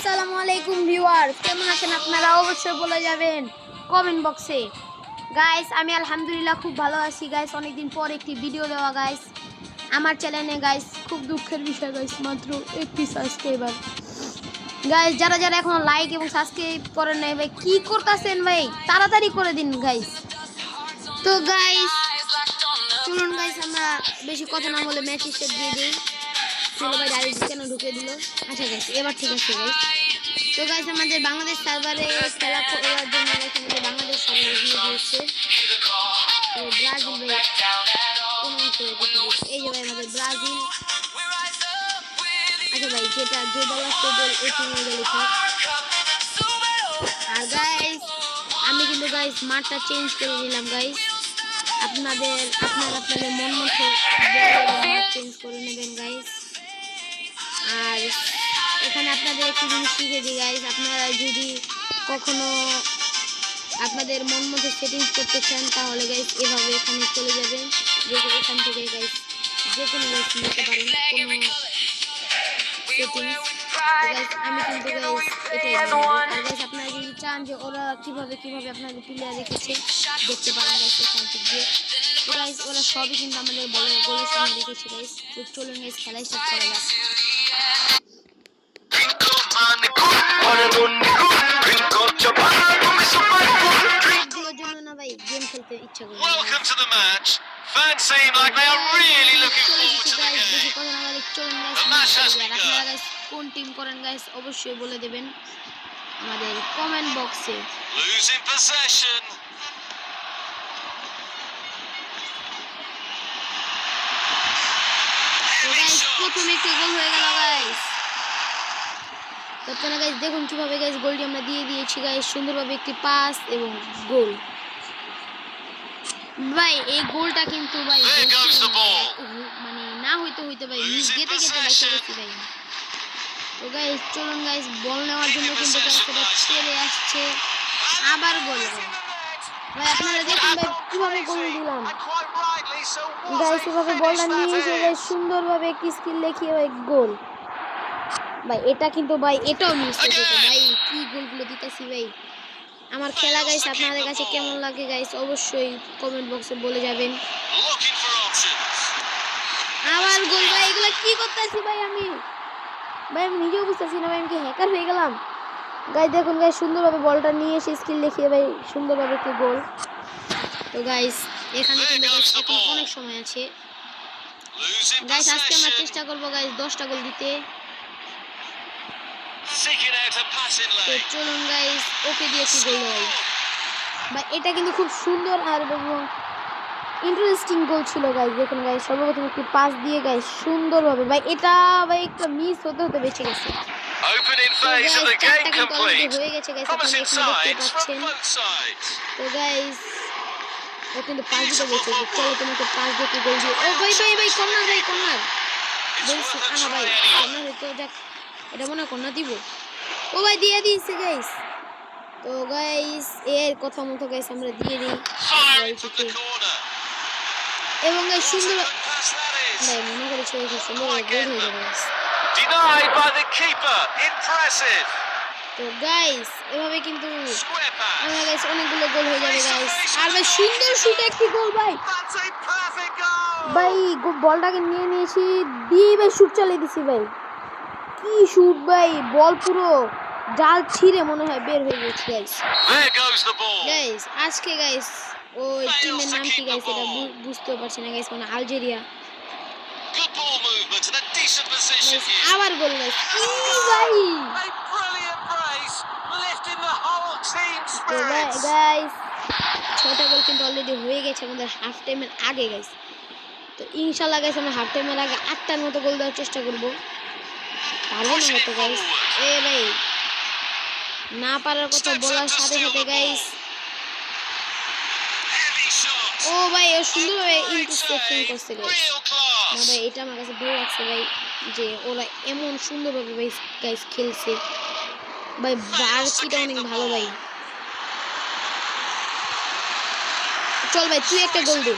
আসসালামু আলাইকুম ভিউয়ার্স, কেমন আছেন আপনারা? অবশ্যই বলে যাবেন কমেন্ট বক্সে। গাইস, আমি আলহামদুলিল্লাহ খুব ভালো আছি গাইস। অনেকদিন পর একটি ভিডিও দেওয়া গাইস আমার চ্যানেলে গাইস। খুব দুঃখের বিষয় গাইস, মাত্র একটি সাবস্ক্রাইবার গাইস। যারা যারা এখনো লাইক এবং সাবস্ক্রাইব করেন নাই ভাই, কি করতেছেন ভাই? তাড়াতাড়ি করে দিন গাইস। তো গাইস চলুন গাইস, আমরা বেশি কথা না বলে ম্যাচ স্টার্ট দিয়ে দিই। চলো ভাই, ডাইরেক্ট কেন ঢুকে দিল? আচ্ছা গাইস, এবার ঠিক আছে গাইস। তো গাইস, আমাদের বাংলাদেশ সার্ভারে খেলা করার জন্য গাইস আমাদের বাংলাদেশ সার্ভারে দিয়ে দিয়েছে ব্রাজিল ভাই। এই যে ভাই আমাদের ব্রাজিল। আচ্ছা ভাই, যেটা যে দল আসছে ওই টিমের দলই থাক। আর গাইস, আমি কিন্তু গাইস মাঠটা চেঞ্জ করে নিলাম গাইস। আপনারা আপনাদের মন মতো চেঞ্জ করে নেবেন গাইস। আর এখানে আপনাদের একটু জিনিস শিখে দিই গাইস, আপনারা যদি কখনো আপনাদের মন মতো সেটিংস করতে চান তাহলে গাইস এভাবে এখানে চলে যাবেন। এখান থেকে গাইস যে কোনো গাইস নিতে পারেন কোনো সেটিংস। গাইস আমি কিন্তু গাইস এটাই আর গাইস, আপনারা যদি চান যে ওরা কিভাবে আপনাদের প্লেয়ার রেখেছে দেখতে পারেন গাইস এখান থেকে। তো গাইস ওরা সবই কিন্তু আমাদের গোলের সামনে রেখেছে গাইস। তো চলুন গাইস খেলা স্টার্ট করা যাক। Welcome to the match. Fans seem like they are really looking forward to the game. The match has begun. কোন টিম করেন গাইস অবশ্যই বলে দেবেন আমাদের কমেন্ট বক্সে। Losing possession. প্রথম একটি গোল হয়ে গেল গাইস। তো আপনারা গাইস দেখুন কিভাবে গাইস গোলটি আমরা দিয়ে দিয়েছি গাইস, সুন্দরভাবে একটি পাস এবং গোল। ভাই এই গোলটা কিন্তু ভাই মানে না হইতে ভাই গেতে বাইসে গেছি ভাই। তো গাইস চলুন গাইস, বল নেওয়ার জন্য কিন্তু গাইস এটা ছেড়ে আসছে, আবার গোল ভাই। আপনারা দেখুন ভাই কিভাবে গোল দিলাম গাইস। এভাবে বলটা নিয়ে এসে গাইস সুন্দরভাবে একটি স্কিল দেখিয়ে ভাই গোল ভাই। এটা কিন্তু ভাই এটাও মিস হয়েছে ভাই। কি গোলগুলো দিতেছি ভাই। আমার খেলা গাইস আপনাদের কাছে কেমন লাগে গাইস অবশ্যই কমেন্ট বক্সে বলে যাবেন। আবার গোল ভাই। এগুলো কি করতেছি ভাই আমি নিজেও বুঝতেছি না ভাই, আমি কি হ্যাকার হয়ে গেলাম গাইস। দেখুন গাইস সুন্দরভাবে বলটা নিয়ে এসে স্কিল দেখিয়ে ভাই সুন্দরভাবে একটি গোল। তো গাইস এখানে কিন্তু এখন অনেক সময় আছে গাইস। আজকে আমরা চেষ্টা করবো গাইস 10টা গোল দিতে। তো চলুন গাইস, ওকে দিয়েছি গোল ভাই। এটা কিন্তু খুব সুন্দর আর ইন্টারেস্টিং গোল ছিল গাইস। দেখুন গাইস সর্বপ্রথম একটি পাস দিয়ে গাইস সুন্দরভাবে ভাই এটা ভাই একটা মিস হতে বেঁচে গেছে। হয়ে গেছে গাইস, আপনারা এখানে দেখতে পাচ্ছেন। তো গাইস ও কিন্তু পাস দিতে বলছে, চলো তোমাকে পাস দিয়ে গোল দিও। ও ভাই কর্নার বলছি আনা ভাই, কর্নার তো যাক, এটা মনে কর্নার দিব। ও ভাই দিয়ে দিয়েছে গাইস। তো গাইস এর কথা মতো গাইস আমরা দিয়ে দিই এবং গাইস সুন্দর ভাই মনে করেছি খুব সুন্দর গোল হয়ে যাবে গাইস। তো গাইস এভাবে কিন্তু আমরা গাইস অনেকগুলো গোল হয়ে যাবে গাইস। আর ভাই সুন্দর শুট একটি গোল ভাই। বলটাকে নিয়েছি দিয়ে ভাই শুট চালিয়ে দিছি ভাই। কি শুট ভাই, বল পুরো জাল ছিঁড়ে মনে হয় বের হয়ে গেছে গাইস। গাইস আজকে গাইস ওই টিমের নাম কি গাইস এটা বুঝতে পারছি না গাইস, মানে আলজেরিয়া। আবার গোল গাইস। কি ভাই গাইস 6টা গোল কিন্তু অলরেডি হয়ে গেছে আমাদের হাফ টাইমের আগে গাইস। তো ইনশাআল্লাহ গাইস আমরা হাফ টাইমের আগে 8টার মতো গোল দেওয়ার চেষ্টা করব। পারবো না হয়তো গাইস। ভাই না পারার কথা বলার সাথে সাথে গাইস ও ভাই ও সুন্দরভাবে ইন্টারসেপশন করছে গাইস। না ভাই এটা আমার কাছে ভালো লাগছে ভাই, যে ওরা এমন সুন্দরভাবে ভাই গাইস খেলছে ভাই। বার্সিটা অনেক ভালো ভাই। চল ভাই তুই একটা গোল দে।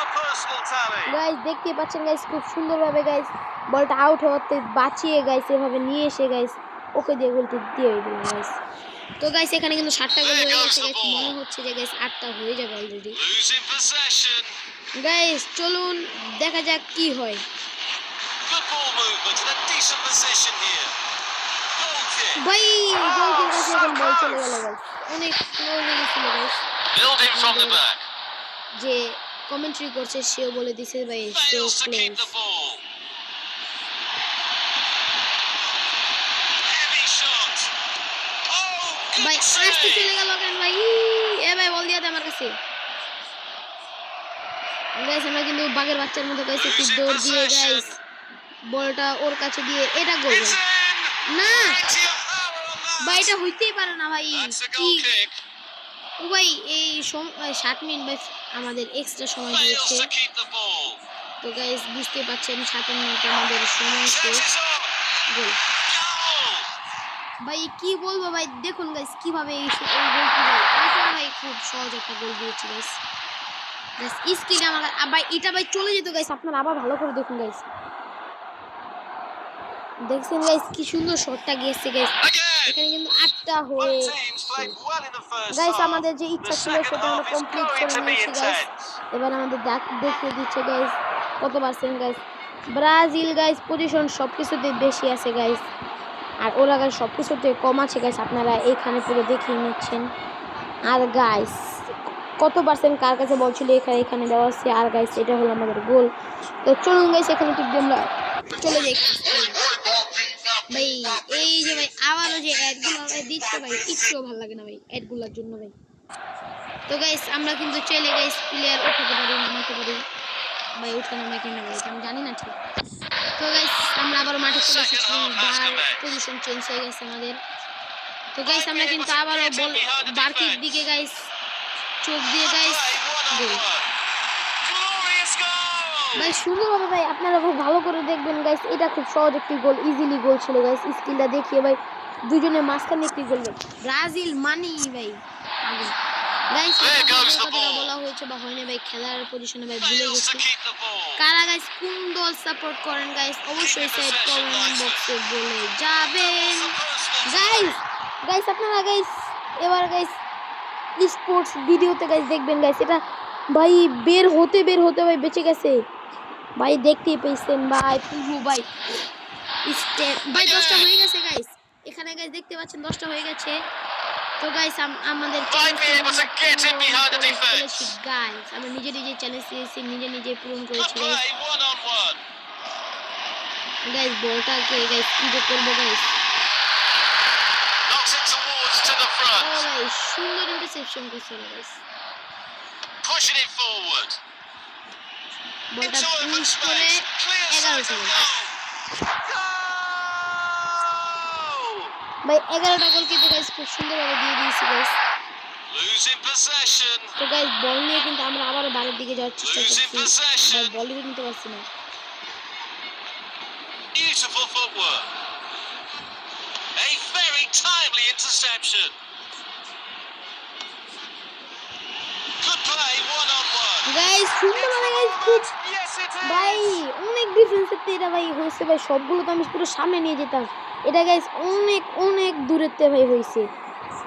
the personal tally? গাইস দেখতে পাচ্ছেন গাইস খুব সুন্দরভাবে গাইস বলটা আউট হতে বাঁচিয়ে গাইস এভাবে নিয়ে এসে গাইস ওকে দিয়ে গোলটি দিয়ে দিল গাইস। তো গাইস এখানে কিন্তু 7টা গোল হয়ে গেছে গাইস, মনে হচ্ছে যে গাইস 8টা হয়ে যাবে অলরেডি। Losing possession. গাইস চলুন দেখা যাক কি হয়। Good ball movement and a decent position here. Goal kick. ভাই গোলকির কাছে এখন বল চলে গেল গাইস, অনেক স্লো হয়ে গেছিল guys. Building from the back. যে কমেন্ট্রি করছে সেও বলে দিছে ভাই slow Fails to play. keep the ball. Heavy shot. Oh, ভাই good আসতে save. চলে গেল কেন ভাই? এ ভাই বল দিয়া দে আমার কাছে। গাইস আমরা কিন্তু বাঘের বাচ্চার মতো গাইস একটু দৌড় দিয়ে গাইস বলটা ওর কাছে দিয়ে এটা গোল It's ভাই। in. না Plenty of power on that. ভাই এটা হইতেই পারে না ভাই। That's a কি goal kick. ও ভাই এই 7 মিনিট ভাই আমাদের এক্সট্রা সময় Fails দিয়েছে। to keep the ball. তো গাইস বুঝতে পারছেন 7 মিনিট আমাদের সময় শেষ। Chances on. Goal Goal. ভাই কি বলবো ভাই, দেখুন গাইস কিভাবে এই গোলটি ভাই এটা ভাই খুব সহজ একটা গোল দিয়েছে গাইস। গাইস স্কিল আমার ভাই এটা ভাই চলে যেত গাইস, আপনারা আবার ভালো করে দেখুন গাইস। দেখছেন গাইস কি সুন্দর শটটা গিয়েছে গাইস। Again. এখানে কিন্তু 8টা Both হয়ে teams played well in the first guys half. আমাদের যে The ইচ্ছা ছিল second সেটা আমরা half is কমপ্লিট going করে to be নিয়েছি গাইস। intense. এবার আমাদের দেখিয়ে দিচ্ছে গাইস কত percent guys. Brazil guys position সবকিছুতে বেশি আছে গাইস, আর ওরা গাইস সবকিছুতে কম আছে গাইস, আপনারা এখানে পুরো দেখিয়ে নিচ্ছেন। আর গাইস কত পার্সেন্ট কার কাছে বল ছিল এখানে দেওয়া আছে। আর গাইস এটা হলো আমাদের গোল। তো চলুন গাইস এখানে টিপ দিয়ে আমরা চলে যাই। ভাই এই যে ভাই আবারও যে অ্যাডগুলো দিচ্ছে ভাই একটুও ভালো লাগে না ভাই অ্যাডগুলোর জন্য ভাই। তো গাইস আমরা কিন্তু চাইলে গাইস প্লেয়ার উঠাতে পারি নামাতে পারি ভাই, উঠানো নাকি না ভাই এটা আমি জানি না ঠিক। তো গাইস আমরা আবার মাঠে চলে এসেছি, বার পজিশন চেঞ্জ হয়ে গেছে আমাদের। তো গাইস আমরা কিন্তু আবারও বল বারকির দিকে গাইস চোখ দিয়ে গাইস গোল Glorious goal. ভাই সুন্দরভাবে ভাই আপনারা খুব ভালো করে দেখবেন গাইস, এটা খুব সহজ একটি গোল, ইজিলি গোল ছিল গাইস। স্কিলটা দেখিয়ে ভাই দুজনের মাঝখানে একটি গোল ভাই, ব্রাজিল মানি ভাই আগে গাইস। কথাটা বলা হয়েছে বা হয়নি ভাই, খেলার পজিশনে ভাই ভুলে Fails to গেছি। keep the ball. কারা গাইস কোন দল সাপোর্ট করেন গাইস অবশ্যই সাইড কমেন্ট বক্সে বলে যাবেন গাইস। গাইস আপনারা গাইস এবার গাইস স্পোর্টস ভিডিওতে গাইস দেখবেন গাইস, এটা ভাই বের হতে ভাই বেঁচে গেছে ভাই, দেখতেই পেয়েছেন ভাই পুরো ভাই স্টেপ ভাই 10টা হয়ে গেছে গাইস। এখানে গাইস দেখতে পাচ্ছেন 10টা হয়ে গেছে। তো গাইস আমাদের Might be able to get in behind the defense. Guys আমরা নিজে চ্যালেঞ্জ দিয়েছি, নিজে পূরণ Good করেছি guys. play, one on one. Guys বলটাকে গাইস কি যে করবো guys. Knocks it towards to the ও front. ভাই সুন্দর ইন্টারসেপশন করছে গাইস, Pushing it forward. বলটা Into open পুশ করে space. Clear 11 sight of করে goal. ভাই 11টা গোল কিন্তু গাইস খুব সুন্দরভাবে দিয়ে দিয়েছি গাইস। Losing possession. তো গাইস বল নিয়ে কিন্তু আমরা আবারও বাড়ির দিকে যাওয়ার চেষ্টা Losing করছি, possession. বলই নিতে পারছি না। Beautiful footwork. A very timely interception. Good play, one on one. Guys সুন্দরভাবে গাইস খুব Yes, it is. ভাই অনেক ডিফারেন্সের এটা ভাই হয়েছে ভাই, সবগুলো তো আমি পুরো সামনে নিয়ে যেতাম, এটা গাইস অনেক দূরের তে ভাই হয়েছে,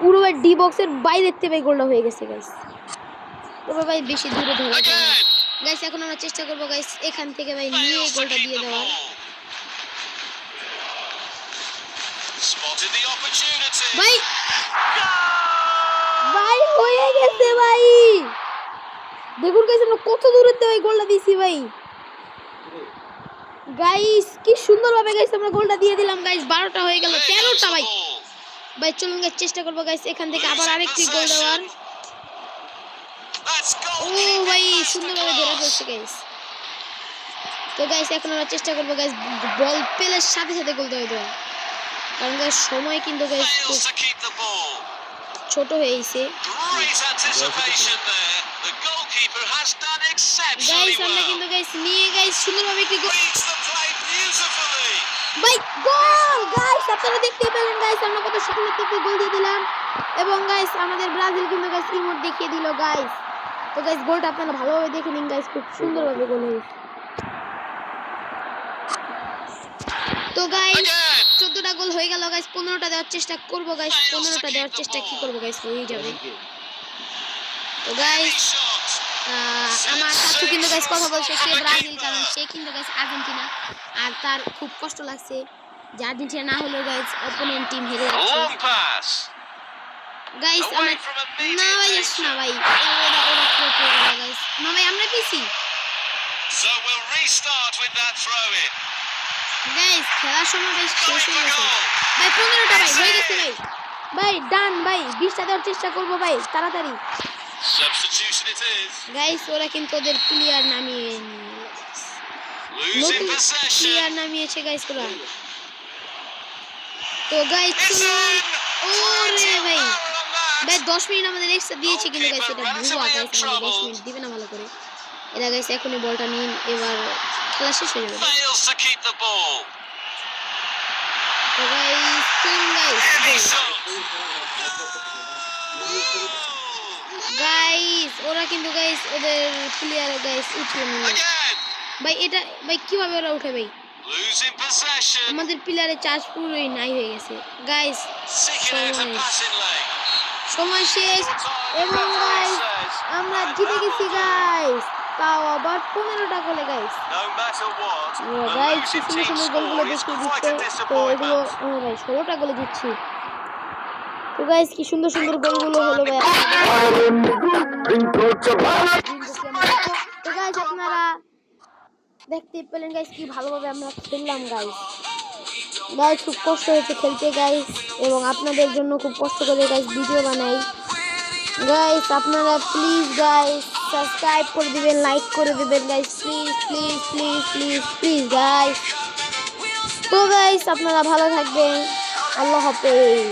পুরো ভাই ডি বক্সের বাইরের তে ভাই গোলটা হয়ে গেছে গাইস। তবে ভাই বেশি দূরে ধরা যায় না Again. গাইস। এখন আমরা চেষ্টা করবো গাইস এখান থেকে ভাই নিয়ে Fails to গোলটা keep দিয়ে the দেওয়ার। ball. Spotted the opportunity. ভাই Goal! ভাই হয়ে গেছে ভাই, দেখুন গাইস আমরা কত দূরের তে ভাই গোলটা দিছি ভাই। গাইস কি সুন্দরভাবে গাইস আমরা গোলটা দিয়ে দিলাম গাইস, 12টা হয়ে গেল, There 13টা goes the ভাই। ball. ভাই চলুন গাইস চেষ্টা করবো গাইস এখান থেকে আবার Losing আরেকটি গোল দেওয়ার। possession. That's ও goalkeeping ভাই সুন্দরভাবে ধরে masterclass. ফেলছে গাইস। তো গাইস এখন আমরা চেষ্টা করবো গাইস বল পেলের সাথে গোল দেওয়া, কারণ গাইস সময় কিন্তু গাইস খুব Fails to keep the ball. ছোট হয়ে গেছে Great anticipation there. The goalkeeper has done exceptionally guys. আমরা well. কিন্তু গাইস নিয়ে গাইস সুন্দরভাবে একটি গোল, Reads the play beautifully. ভাই গোল গাইস আপনারা দেখতে পেলেন গাইস আমরা কত সুন্দর থেকে গোল দিয়ে দিলাম। এবং গাইস আমাদের ব্রাজিল কিন্তু গাইস ইমোট দেখিয়ে দিল গাইস, তো গাইস গোলটা আপনারা ভালোভাবে দেখে নিন গাইস, খুব সুন্দরভাবে গোল হয়েছে। তো গাইস 14টা গোল হয়ে গেল গাইস, 15টা দেওয়ার চেষ্টা করব গাইস, 15টা দেওয়ার চেষ্টা কি করব গাইস, হয়ে যাবে। তো গাইস আমার কাছে কিন্তু গাইস কথা বলছে সে ব্রাজিল, কারণ সে কিন্তু গাইস আর্জেন্টিনা, আর তার খুব কষ্ট লাগছে যে আর্জেন্টিনা না হলেও গাইস অপোনেন্ট টিম হেরে যাচ্ছে গাইস। আমরা না ভাই যাস না ভাই, ওরা গাইস না ভাই, আমরা পিছি গাইস, খেলার সময় গাইস শেষ হয়ে গেছে ভাই, 15টা ভাই হয়ে গেছে ভাই, ভাই ডান ভাই, 20টা দেওয়ার চেষ্টা করব ভাই তাড়াতাড়ি গাইস। ওরা কিন্তু ওদের প্লেয়ার নামিয়ে নতুন প্লেয়ার নামিয়েছে গাইস ওরা। তো গাইস ওরে ভাই ভাই 10 মিনিট আমাদের এক্সট্রা দিয়েছে, কিন্তু গাইস এটা ভুয়া গাইস, আমাদের 10 মিনিট দিবে না ভালো করে। এরা গাইস এখনই বলটা নিন, এবার খেলা শেষ হয়ে যাবে। তো গাইস চলুন গাইস ওরা কিন্তু গাইস ওদের প্লেয়ার গাইস উঠিয়ে নিল ভাই। এটা ভাই কিভাবে ওরা উঠে ভাই, আমাদের প্লেয়ারের চার্জ পুরোই নাই হয়ে গেছে গাইস। সময় শেষ এবং গাইস আমরা জিতে গেছি গাইস, তাও আবার 15টা গোলে গাইস। গাইস সুন্দর সুন্দর গোলগুলো দেখিয়ে দিচ্ছে, তো এগুলো ভাই 16টা গোলে দিচ্ছি। তো গাইস কি সুন্দর সুন্দর গোলগুলো হলো ভাই। তো গাইস আপনারা দেখতে পেলেন গাইস কি ভালোভাবে আমরা খেললাম গাইস। গাইস খুব কষ্ট হয়েছে খেলতে গাইস, এবং আপনাদের জন্য খুব কষ্ট করে গাইস ভিডিও বানাই গাইস। আপনারা প্লিজ গাইস সাবস্ক্রাইব করে দিবেন, লাইক করে দিবেন guys, please please please please please guys. তো গাইস আপনারা ভালো থাকবেন, আল্লাহ হাফেজ।